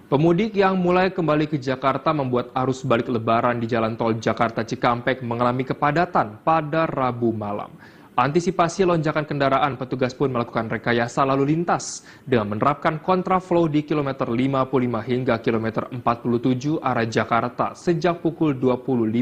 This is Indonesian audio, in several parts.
Pemudik yang mulai kembali ke Jakarta membuat arus balik Lebaran di Jalan Tol Jakarta Cikampek mengalami kepadatan pada Rabu malam. Antisipasi lonjakan kendaraan, petugas pun melakukan rekayasa lalu lintas dengan menerapkan kontraflow di kilometer 55 hingga kilometer 47 arah Jakarta sejak pukul 20.57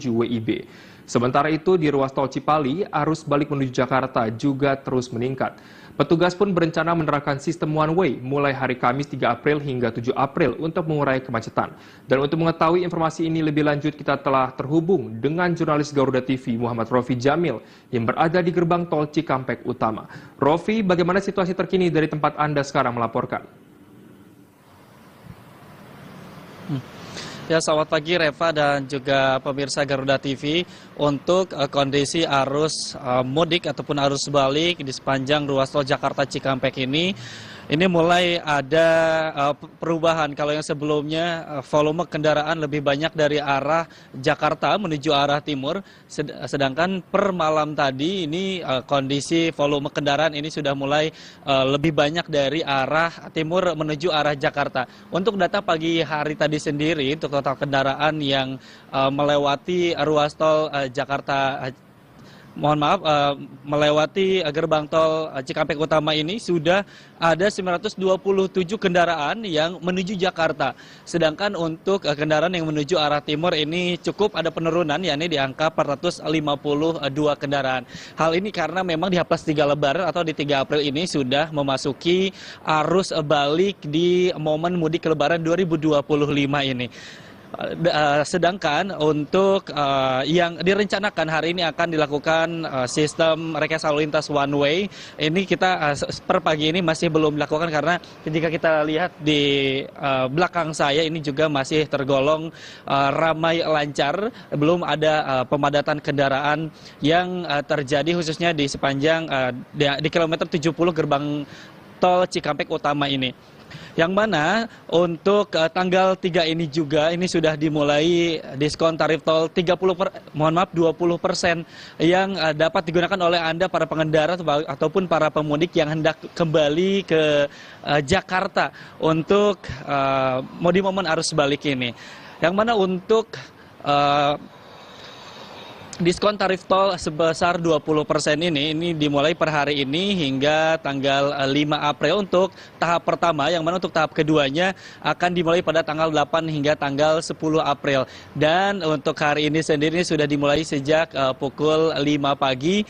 WIB. Sementara itu di ruas tol Cipali, arus balik menuju Jakarta juga terus meningkat. Petugas pun berencana menerapkan sistem one way mulai hari Kamis 3 April hingga 7 April untuk mengurai kemacetan. Dan untuk mengetahui informasi ini lebih lanjut, kita telah terhubung dengan jurnalis Garuda TV Muhammad Rofi Jamil yang berada di gerbang tol Cikampek Utama. Rofi, bagaimana situasi terkini dari tempat Anda sekarang melaporkan? Ya, selamat pagi Reva dan juga pemirsa Garuda TV. Untuk kondisi arus mudik ataupun arus balik di sepanjang ruas tol Jakarta Cikampek ini mulai ada perubahan. Kalau yang sebelumnya volume kendaraan lebih banyak dari arah Jakarta menuju arah timur, sedangkan per malam tadi ini kondisi volume kendaraan ini sudah mulai lebih banyak dari arah timur menuju arah Jakarta. Untuk data pagi hari tadi sendiri, untuk total kendaraan yang melewati ruas tol Jakarta, melewati gerbang tol Cikampek Utama ini sudah ada 927 kendaraan yang menuju Jakarta. Sedangkan untuk kendaraan yang menuju arah timur ini cukup ada penurunan, yakni di angka 452 kendaraan. Hal ini karena memang di H+3 Lebaran atau di 3 April ini sudah memasuki arus balik di momen mudik Lebaran 2025 ini. Sedangkan untuk yang direncanakan hari ini akan dilakukan sistem rekayasa lalu lintas one way, ini kita per pagi ini masih belum dilakukan karena ketika kita lihat di belakang saya ini juga masih tergolong ramai lancar, belum ada pemadatan kendaraan yang terjadi khususnya di sepanjang di kilometer 70 gerbang tol Cikampek Utama ini. Yang mana untuk tanggal 3 ini juga ini sudah dimulai diskon tarif tol 20% yang dapat digunakan oleh Anda para pengendara ataupun para pemudik yang hendak kembali ke Jakarta untuk di momen arus balik ini. Yang mana untuk diskon tarif tol sebesar 20% ini dimulai per hari ini hingga tanggal 5 April untuk tahap pertama, yang mana untuk tahap keduanya akan dimulai pada tanggal 8 hingga tanggal 10 April. Dan untuk hari ini sendiri sudah dimulai sejak pukul 5 pagi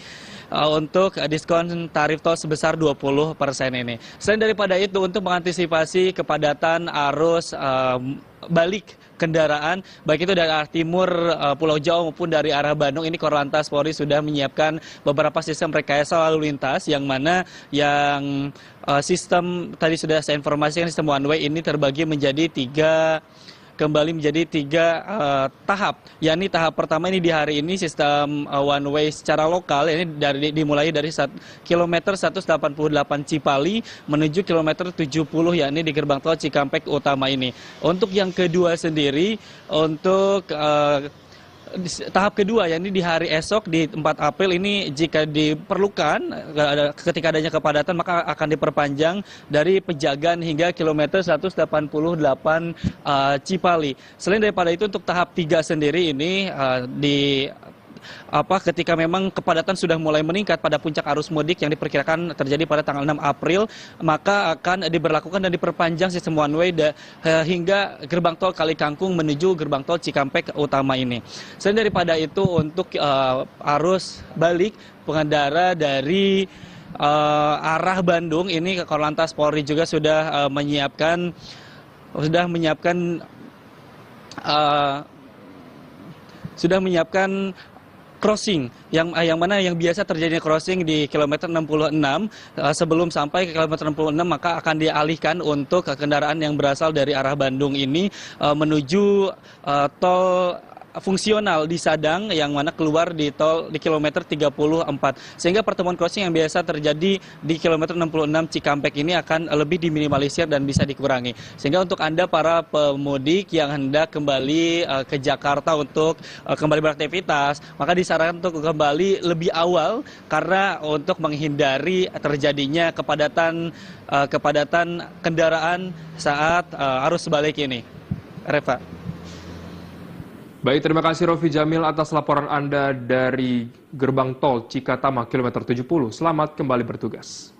untuk diskon tarif tol sebesar 20% ini. Selain daripada itu, untuk mengantisipasi kepadatan arus balik kendaraan, baik itu dari arah timur Pulau Jawa maupun dari arah Bandung, ini Korlantas Polri sudah menyiapkan beberapa sistem rekayasa lalu lintas, yang mana sistem tadi sudah saya informasikan, sistem one way ini terbagi menjadi tiga tahap. Yakni tahap pertama ini di hari ini sistem one way secara lokal, ini dimulai dari kilometer 188 Cipali menuju kilometer 70, yakni di gerbang tol Cikampek Utama ini. Untuk yang kedua sendiri, untuk tahap kedua, yakni di hari esok di 4 April ini, jika diperlukan ketika adanya kepadatan maka akan diperpanjang dari Pejagan hingga kilometer 188 Cipali. Selain daripada itu, untuk tahap 3 sendiri ini ketika memang kepadatan sudah mulai meningkat pada puncak arus mudik yang diperkirakan terjadi pada tanggal 6 April, maka akan diberlakukan dan diperpanjang sistem one way hingga gerbang tol Kalikangkung menuju gerbang tol Cikampek Utama ini. Selain daripada itu, untuk arus balik pengendara dari arah Bandung ini, Korlantas Polri juga sudah menyiapkan crossing yang mana yang biasa terjadi crossing di kilometer 66, sebelum sampai ke kilometer 66 maka akan dialihkan untuk kendaraan yang berasal dari arah Bandung ini menuju tol fungsional di Sadang yang mana keluar di tol di kilometer 34. Sehingga pertemuan crossing yang biasa terjadi di kilometer 66 Cikampek ini akan lebih diminimalisir dan bisa dikurangi. Sehingga untuk Anda para pemudik yang hendak kembali ke Jakarta untuk kembali beraktivitas, maka disarankan untuk kembali lebih awal karena untuk menghindari terjadinya kepadatan kendaraan saat arus balik ini. Reva. Baik, terima kasih Rofi Jamil atas laporan Anda dari gerbang tol Cikatama kilometer 70. Selamat kembali bertugas.